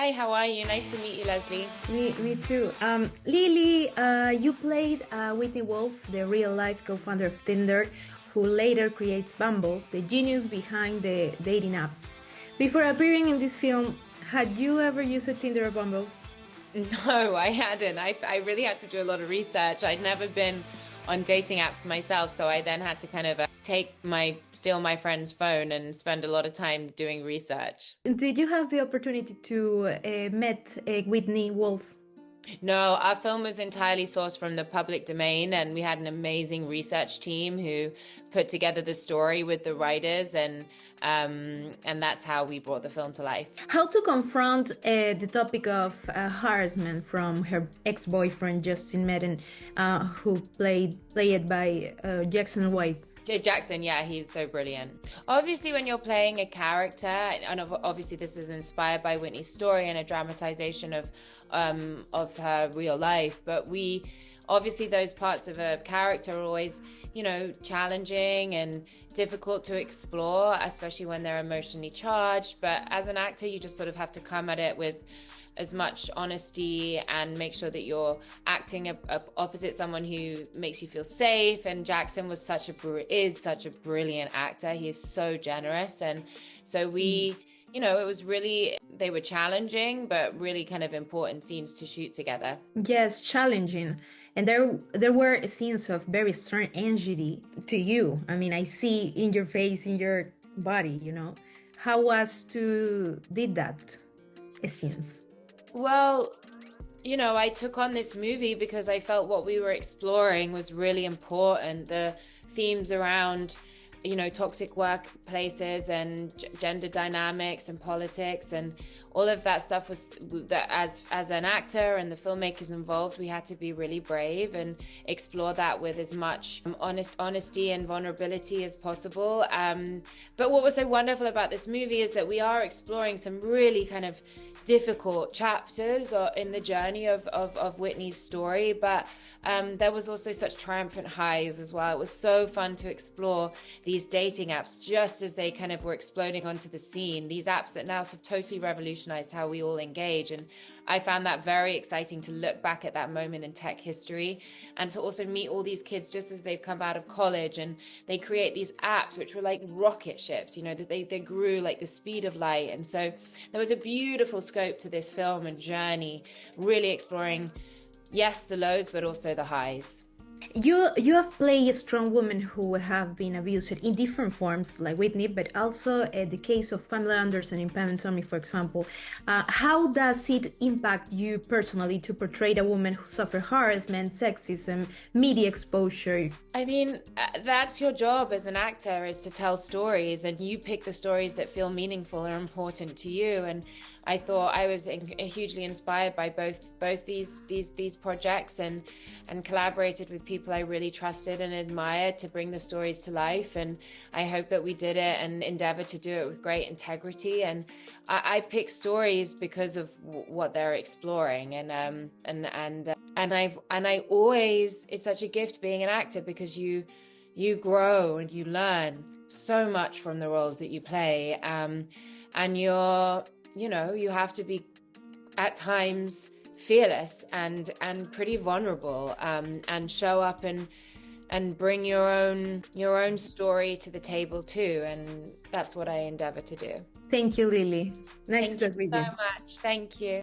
Hi, how are you? Nice to meet you, Leslie. Me too. Lily, you played Whitney Wolfe, the real-life co-founder of Tinder, who later creates Bumble, the genius behind the dating apps. Before appearing in this film, had you ever used a Tinder or Bumble? No, I hadn't. I really had to do a lot of research. I'd never been on dating apps myself, so I then had to kind of steal my friend's phone and spend a lot of time doing research. Did you have the opportunity to meet Whitney Wolfe? No, our film was entirely sourced from the public domain, and we had an amazing research team who put together the story with the writers, and that's how we brought the film to life. How to confront the topic of harassment from her ex-boyfriend Justin Madden, who played by Jackson White. Jackson, yeah, he's so brilliant. Obviously, when you're playing a character, and obviously this is inspired by Whitney's story and a dramatization of her real life, but obviously those parts of a character are always, challenging and difficult to explore, especially when they're emotionally charged. But as an actor, you just sort of have to come at it with as much honesty and make sure that you're acting opposite someone who makes you feel safe. And Jackson is such a brilliant actor. He is so generous, and so it was really, they were challenging but really kind of important scenes to shoot together. Yes, challenging. And there were scenes of very strong energy to you. I mean, I see in your face, in your body. How was to did that scenes? Well, I took on this movie because I felt what we were exploring was really important. The themes around, toxic workplaces and gender dynamics and politics and all of that stuff was that as an actor and the filmmakers involved, we had to be really brave and explore that with as much honesty and vulnerability as possible. But what was so wonderful about this movie is that we are exploring some really kind of difficult chapters in the journey of Whitney's story, but there was also such triumphant highs as well. It was so fun to explore these dating apps just as they kind of were exploding onto the scene, these apps that now have totally revolutionized how we all engage. And I found that very exciting to look back at that moment in tech history and to also meet all these kids just as they've come out of college, and they create these apps which were like rocket ships, that they grew like the speed of light. And so there was a beautiful scope to this film and journey, really exploring, yes, the lows, but also the highs. You have played strong women who have been abused in different forms, like Whitney, but also the case of Pamela Anderson in Pam and Tommy, for example. How does it impact you personally to portray a woman who suffered harassment, sexism, media exposure? I mean, that's your job as an actor, is to tell stories, and you pick the stories that feel meaningful or important to you. And I thought I was hugely inspired by both these projects, and collaborated with people I really trusted and admired to bring the stories to life. And I hope that we did it and endeavored to do it with great integrity. And I pick stories because of what they're exploring, and I always, it's such a gift being an actor because you grow and you learn so much from the roles that you play, and you have to be at times fearless and pretty vulnerable, and show up and bring your own story to the table too. And that's what I endeavor to do. Thank you, Lily. Nice to talk with you. Thank you so much. Thank you.